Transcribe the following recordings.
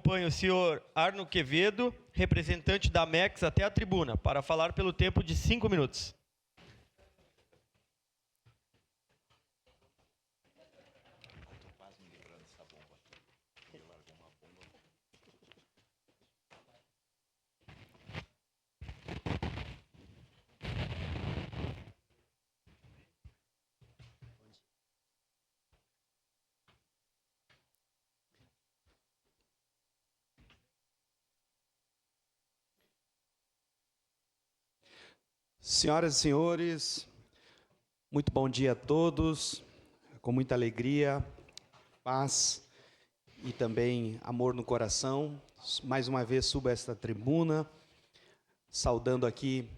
acompanha o senhor Arno Quevedo, representante da Amex, até a tribuna, para falar pelo tempo de 5 minutos. Senhoras e senhores, muito bom dia a todos, com muita alegria, paz e também amor no coração. Mais uma vez subo a esta tribuna, saudando aqui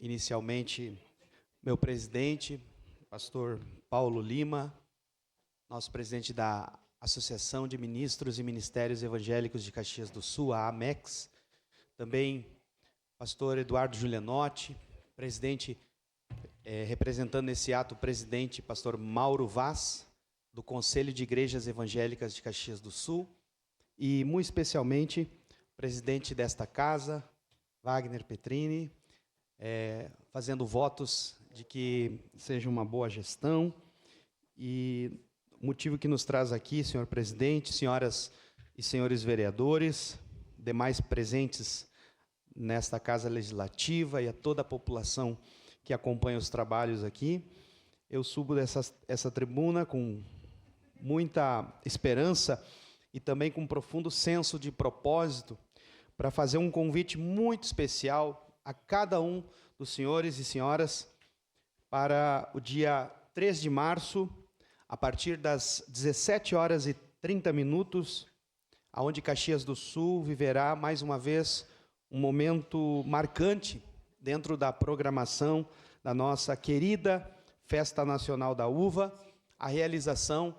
inicialmente meu presidente, pastor Paulo Lima, nosso presidente da Associação de Ministros e Ministérios Evangélicos de Caxias do Sul, a AMEX, também pastor Eduardo Giulianotti, presidente, representando nesse ato o presidente, pastor Mauro Vaz, do Conselho de Igrejas Evangélicas de Caxias do Sul, e muito especialmente, presidente desta casa, Wagner Petrini, fazendo votos de que seja uma boa gestão, e o motivo que nos traz aqui, senhor presidente, senhoras e senhores vereadores, demais presentes nesta Casa Legislativa e a toda a população que acompanha os trabalhos aqui. Eu subo essa tribuna com muita esperança e também com um profundo senso de propósito para fazer um convite muito especial a cada um dos senhores e senhoras para o dia 3 de março, a partir das 17h30, onde Caxias do Sul viverá mais uma vez um momento marcante dentro da programação da nossa querida Festa Nacional da Uva, a realização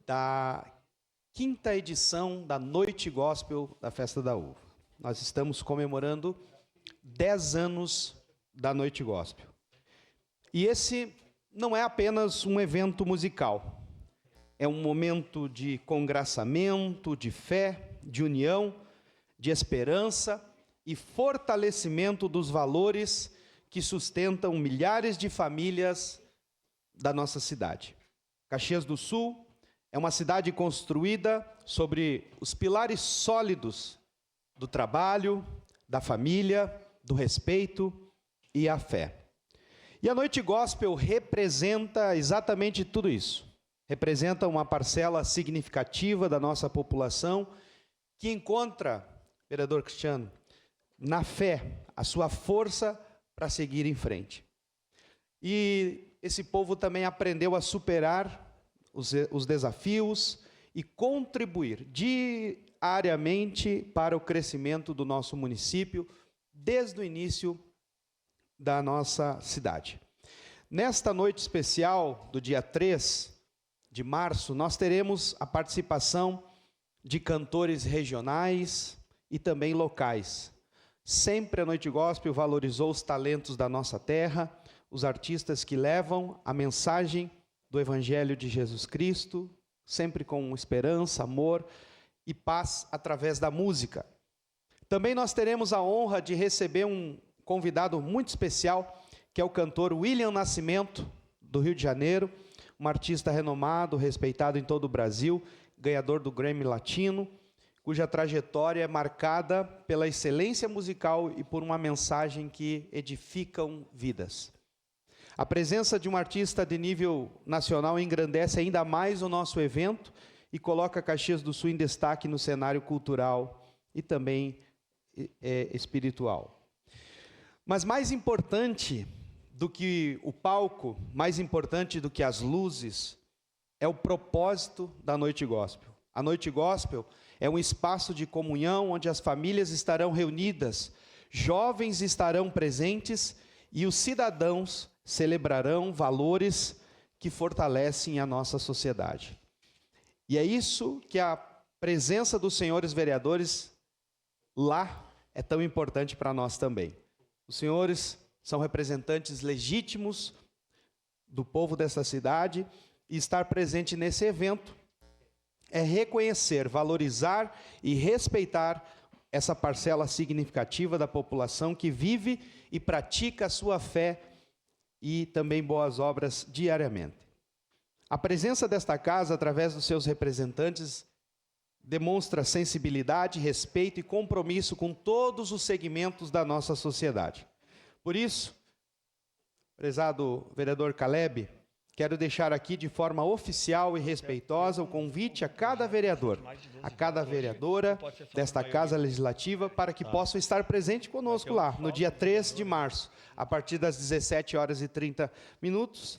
da 5ª edição da Noite Gospel da Festa da Uva. Nós estamos comemorando 10 anos da Noite Gospel. E esse não é apenas um evento musical, é um momento de congraçamento, de fé, de união, de esperança e fortalecimento dos valores que sustentam milhares de famílias da nossa cidade. Caxias do Sul é uma cidade construída sobre os pilares sólidos do trabalho, da família, do respeito e a fé. E a Noite Gospel representa exatamente tudo isso. Representa uma parcela significativa da nossa população que encontra, vereador Cristiano, na fé, a sua força para seguir em frente. E esse povo também aprendeu a superar os desafios e contribuir diariamente para o crescimento do nosso município, desde o início da nossa cidade. Nesta noite especial do dia 3 de março, nós teremos a participação de cantores regionais e também locais. Sempre a Noite Gospel valorizou os talentos da nossa terra, os artistas que levam a mensagem do Evangelho de Jesus Cristo, sempre com esperança, amor e paz através da música. Também nós teremos a honra de receber um convidado muito especial, que é o cantor William Nascimento, do Rio de Janeiro, um artista renomado, respeitado em todo o Brasil, ganhador do Grammy Latino, cuja trajetória é marcada pela excelência musical e por uma mensagem que edificam vidas. A presença de um artista de nível nacional engrandece ainda mais o nosso evento e coloca Caxias do Sul em destaque no cenário cultural e também espiritual. Mas mais importante do que o palco, mais importante do que as luzes, é o propósito da Noite Gospel. A Noite Gospel é um espaço de comunhão onde as famílias estarão reunidas, jovens estarão presentes e os cidadãos celebrarão valores que fortalecem a nossa sociedade. E é isso que a presença dos senhores vereadores lá é tão importante para nós também. Os senhores são representantes legítimos do povo dessa cidade e estar presente nesse evento é reconhecer, valorizar e respeitar essa parcela significativa da população que vive e pratica a sua fé e também boas obras diariamente. A presença desta casa, através dos seus representantes, demonstra sensibilidade, respeito e compromisso com todos os segmentos da nossa sociedade. Por isso, prezado vereador Caleb, quero deixar aqui de forma oficial e respeitosa o convite a cada vereador, a cada vereadora desta Casa Legislativa para que possam estar presente conosco lá, no dia 3 de março, a partir das 17h30,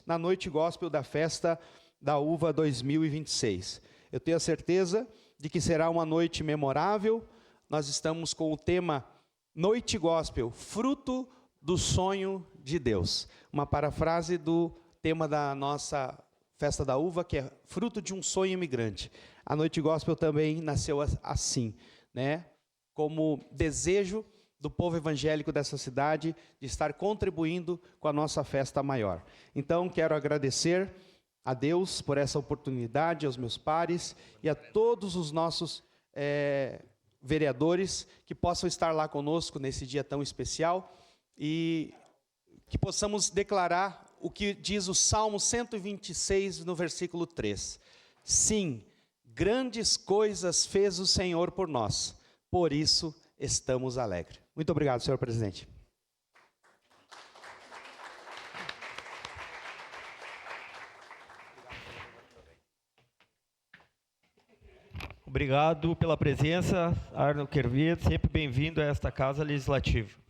na noite gospel da Festa da Uva 2026. Eu tenho a certeza de que será uma noite memorável. Nós estamos com o tema Noite Gospel, fruto do sonho de Deus. Uma parafrase do tema da nossa Festa da Uva, que é fruto de um sonho imigrante. A Noite Gospel também nasceu assim, né? Como desejo do povo evangélico dessa cidade de estar contribuindo com a nossa festa maior. Então, quero agradecer a Deus por essa oportunidade, aos meus pares e a todos os nossos vereadores que possam estar lá conosco nesse dia tão especial e que possamos declarar o que diz o Salmo 126, no versículo 3. Sim, grandes coisas fez o Senhor por nós, por isso estamos alegres. Muito obrigado, senhor presidente. Obrigado pela presença, Arno Quevedo, sempre bem-vindo a esta Casa Legislativa.